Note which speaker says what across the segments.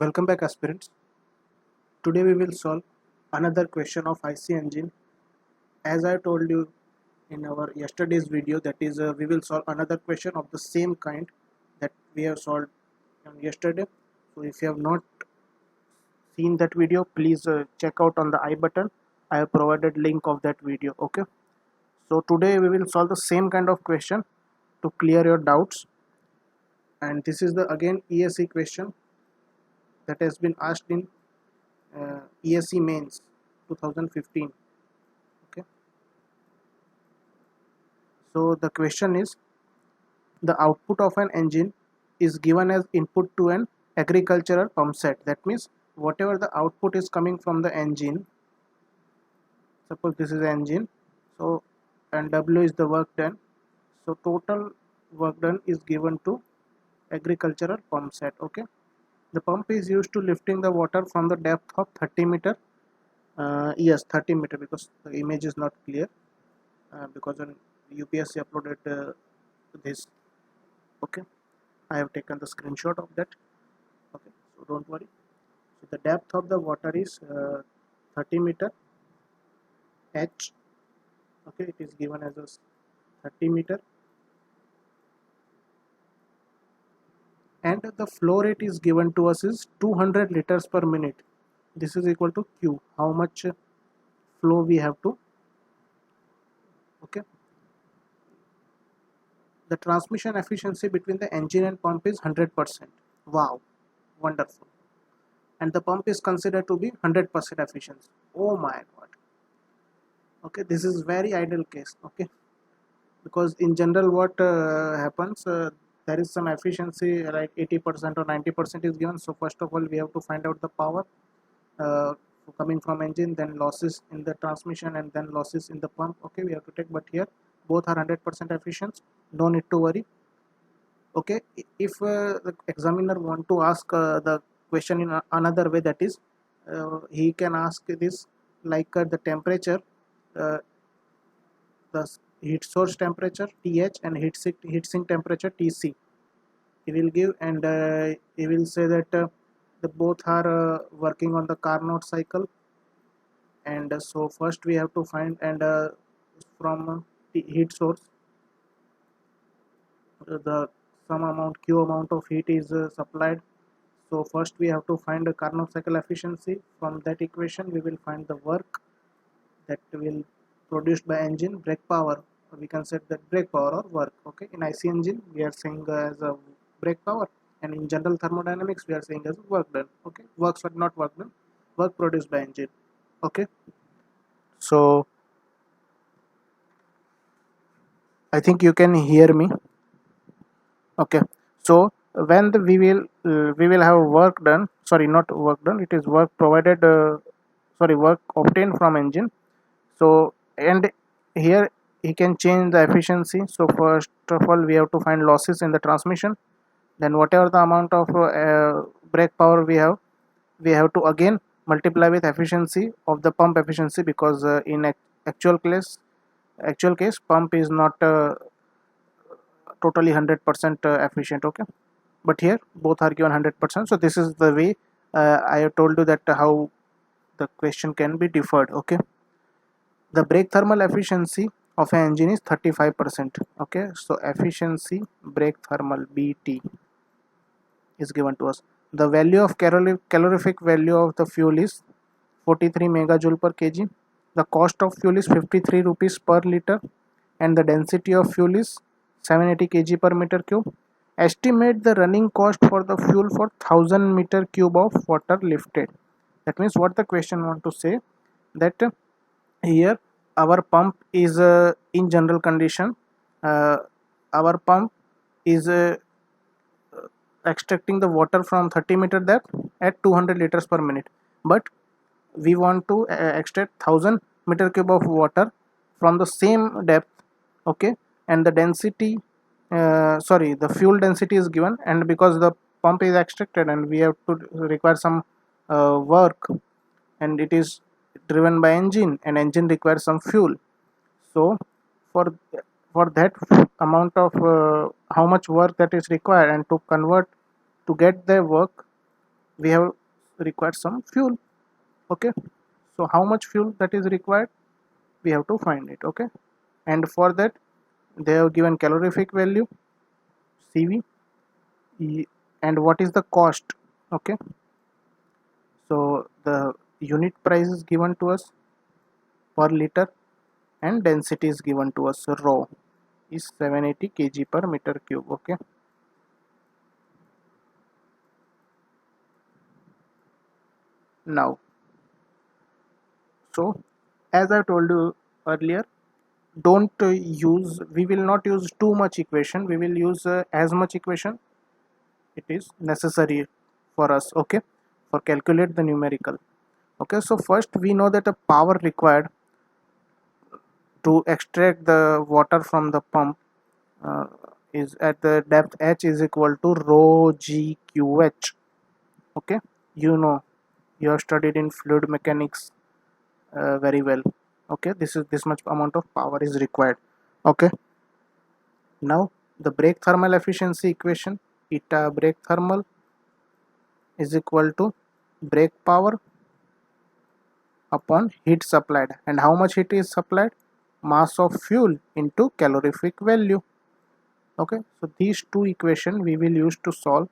Speaker 1: Welcome back, aspirants. Today we will solve another question of IC engine. As I told you in our yesterday's video, that is, we will solve another question of the same kind that we have solved yesterday. So if you have not seen that video, please check out on the I button. I have provided link of that video. Okay. So today we will solve the same kind of question to clear your doubts. And this is the again ESE question that has been asked in ESE mains 2015. Okay, so the question is, the output of an engine is given as input to an agricultural pump set. That means whatever the output is coming from the engine, suppose this is the engine, so and W is the work done, so total work done is given to agricultural pump set. Okay, the pump is used to lifting the water from the depth of 30 meter. Yes, 30 meter, because the image is not clear, because on UPSC uploaded this. Okay, I have taken the screenshot of that. Okay, so don't worry. So the depth of the water is 30 meter H. Okay, it is given as a 30 meter, and the flow rate is given to us is 200 liters per minute. This is equal to Q, how much flow we have to. Okay, the transmission efficiency between the engine and pump is 100%. Wow, wonderful. And the pump is considered to be 100% efficiency. Oh my god. Okay, this is very ideal case. Okay, because in general what happens, there is some efficiency like 80% or 90% is given. So first of all we have to find out the power uh, coming from engine, then losses in the transmission, and then losses in the pump. Okay, we have to take, but here both are 100% efficient, no need to worry. Okay, if the examiner want to ask the question in another way, that is, he can ask this like the temperature, uh, the heat source temperature TH and heat sink temperature TC. He will give, and he will say that the both are working on the Carnot cycle. And so first we have to find, and from the heat source, the some amount Q amount of heat is supplied. So first we have to find the Carnot cycle efficiency. From that equation we will find the work that will produced by engine. Brake power, we can set that brake power or work. Okay, in IC engine we are saying as a brake power, and in general thermodynamics we are saying as work done. Okay, works but not work done, work produced by engine. Okay, so I think you can hear me. Okay, so when we will have work done, sorry, not work done, it is work provided, sorry, work obtained from engine. So, and here he can change the efficiency. So first of all we have to find losses in the transmission, then whatever the amount of brake power we have to again multiply with efficiency of the pump efficiency, because in actual case pump is not totally 100% efficient. Okay, but here both are given 100%. So this is the way I have told you that how the question can be deferred. Okay, the brake thermal efficiency of an engine is 35%. Okay, so efficiency brake thermal BT is given to us. The value of calorific value of the fuel is 43 megajoule per kg. The cost of fuel is 53 rupees per liter, and the density of fuel is 780 kg per meter cube. Estimate the running cost for the fuel for 1000 meter cube of water lifted. That means what the question want to say, that here our pump is in general condition, uh, our pump is extracting the water from 30 meter depth at 200 liters per minute, but we want to extract 1000 meter cube of water from the same depth. Okay, and the density, sorry, the fuel density is given, and because the pump is extracted and we have to require some work, and it is driven by engine, and engine requires some fuel. So for that amount of how much work that is required, and to convert to get the work, we have required some fuel. Okay, so how much fuel that is required, we have to find it. Okay, and for that they have given calorific value CV, and what is the cost. Okay, so the unit price is given to us per liter, and density is given to us, rho is 780 kg per meter cube. Okay, now, so as I told you earlier, don't use we will not use too much equation, we will use as much equation it is necessary for us. Okay, for calculate the numerical. Okay, so first we know that the power required to extract the water from the pump uh, is at the depth h is equal to rho g qh. Okay, you know, you have studied in fluid mechanics very well. Okay, this much amount of power is required. Okay, now the brake thermal efficiency equation, eta brake thermal is equal to brake power upon heat supplied, and how much heat is supplied, mass of fuel into calorific value. Okay, so these two equation we will use to solve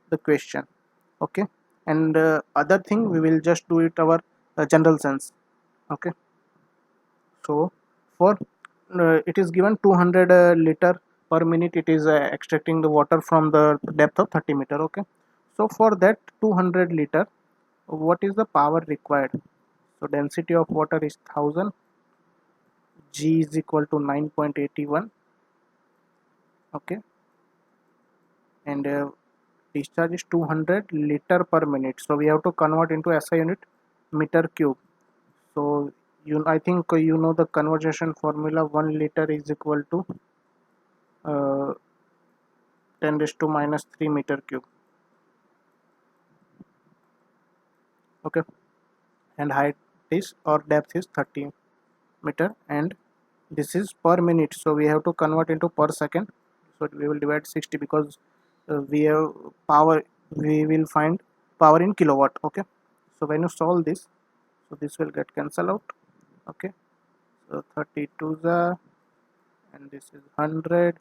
Speaker 1: the question. Okay, and other thing we will just do it our general sense. Okay, so for it is given 200 liter per minute, it is extracting the water from the depth of 30 meter. Okay, so for that 200 liter, what is the power required? So density of water is 1000, G is equal to 9.81. Okay, and discharge is 200 liter per minute, so we have to convert into SI unit, meter cube. So I think you know the conversion formula. 1 liter is equal to 10 raised to minus 3 meter cube. Okay, and height is, or depth is 30 meter, and this is per minute, so we have to convert into per second. So we will divide 60 because we have power, we will find power in kilowatt. Okay, so when you solve this, so this will get cancelled out. Okay, so 32 the, and this is 100,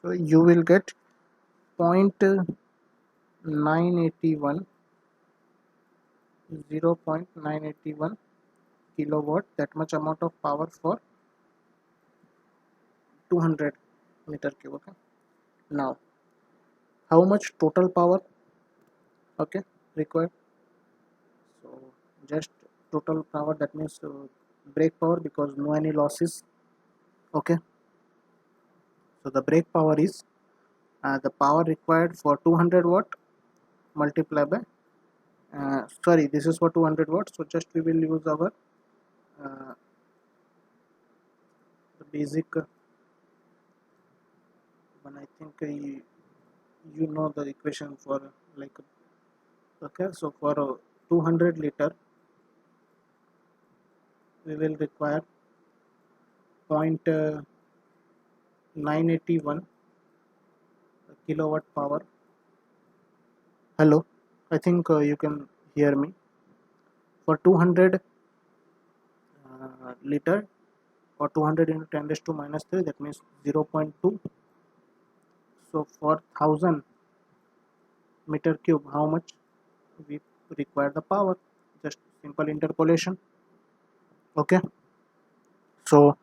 Speaker 1: so you will get 0.981 0.981 kilowatt, that much amount of power for 200 meter cube. Okay, now how much total power, okay, required? So just total power, that means brake power, because no any losses. Okay, so the brake power is the power required for 200 watt multiplied by sorry, this is for 200 watts, so just we will use our the basic one. I think you know the equation for like, okay, so for 200 liter we will require 0.981 kilowatt power. Hello, I think you can hear me. For 200 liter, or 200 into 10 raised to minus 3, that means 0.2. So for 1000 meter cube, how much we require the power? Just simple interpolation. Okay, so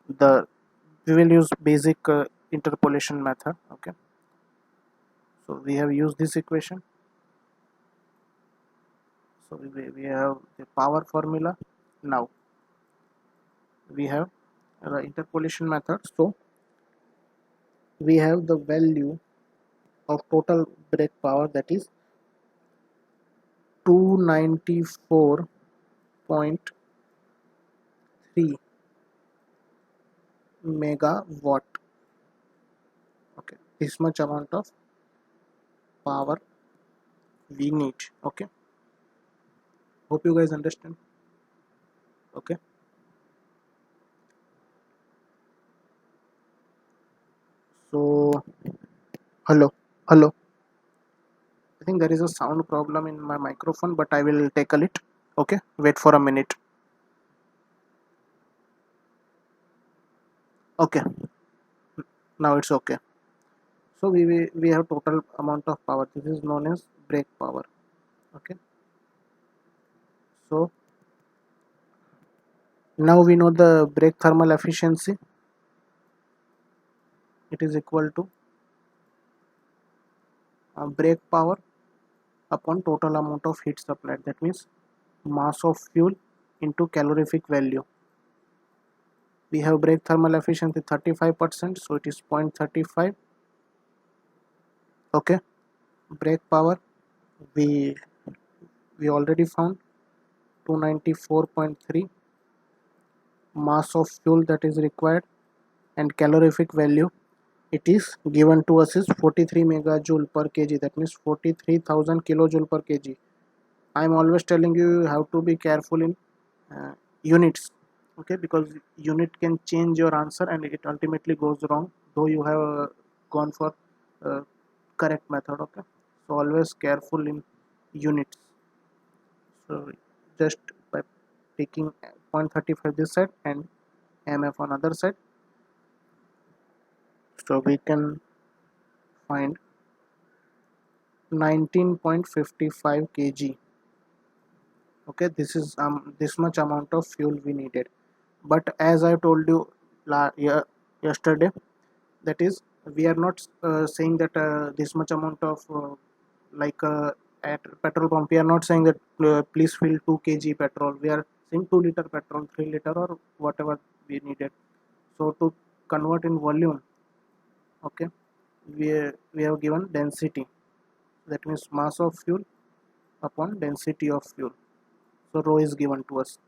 Speaker 1: the we will use basic interpolation method. Okay, so we have used this equation, so we have the power formula. Now we have the interpolation method, so we have the value of total brake power, that is 294.3 megawatt. Okay, this much amount of power we need. Okay, hope you guys understand. Okay, so hello, hello, I think think there is a sound problem in my microphone, but I will tackle it. Okay, wait for a minute. Okay, now it's okay. So we have total amount of power. This is known as brake power. Okay, so now we know the brake thermal efficiency. It is equal to brake power upon total amount of heat supplied. That means mass of fuel into calorific value. We have brake thermal efficiency 35%, so it is 0.35. Okay, brake power we already found 294.3. Mass of fuel that is required and calorific value, it is given to us is 43 megajoule per kg. That means 43,000 kilojoule per kg. I am always telling you, you have to be careful in units. Okay, because unit can change your answer and it ultimately goes wrong, though you have gone for correct method. Okay, so always careful in units. So just by taking 0.35 this side and mf on other side, so we can find 19.55 kg. Okay, this is this much amount of fuel we needed. But as I told you yesterday, that is, we are not saying that this much amount of like at petrol pump we are not saying that please fill 2 kg petrol. We are saying 2 liter petrol, 3 liter, or whatever we needed. So to convert in volume, okay, we have given density. That means mass of fuel upon density of fuel. So rho is given to us.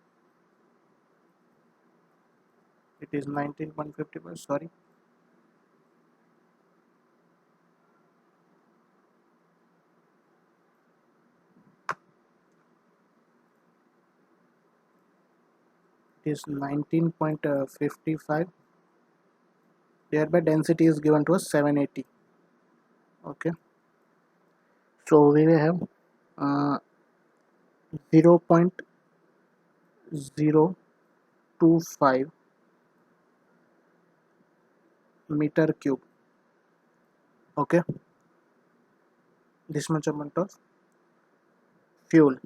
Speaker 1: It is 19.55. Sorry. It is 19.55. Thereby density is given to us 780. Okay. So we will have 0.025 meter cube. Okay, this much amount of fuel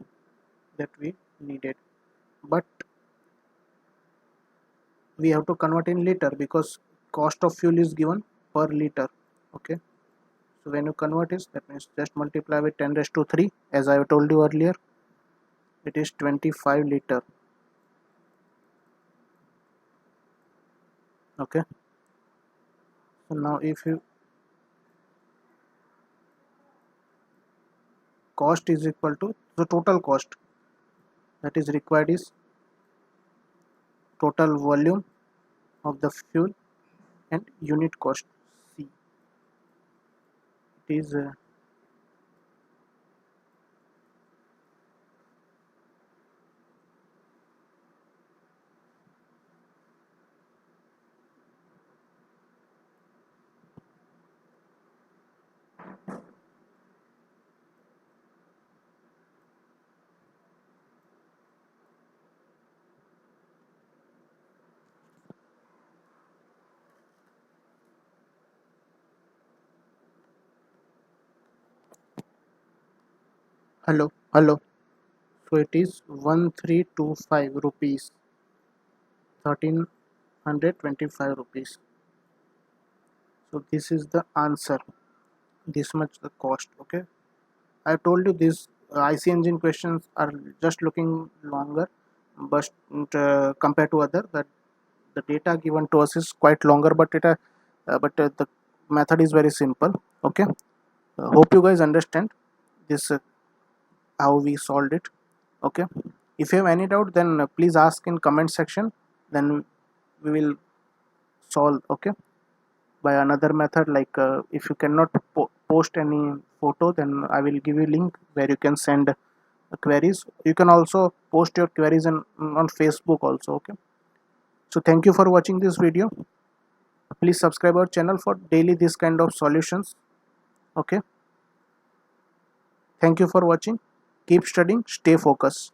Speaker 1: that we needed, but we have to convert in liter because cost of fuel is given per liter. Okay, so when you convert it, that means just multiply with 10 raised to 3, as I told you earlier. It is 25 liter. Okay, so now if you cost is equal to the total cost that is required is total volume of the fuel and unit cost C. It is hello. So it is 1325 rupees, 1325 rupees. So this is the answer. This much the cost. Okay, I told you this IC engine questions are just looking longer, but compared to other, that the data given to us is quite longer, but the method is very simple. Okay, hope you guys understand this how we solved it. Okay, if you have any doubt, then please ask in comment section, then we will solve. Okay, by another method, like if you cannot post any photo, then I will give you link where you can send queries. You can also post your queries on Facebook also. Okay, so thank you for watching this video. Please subscribe our channel for daily this kind of solutions. Okay, Thank you for watching. Keep studying, stay focused.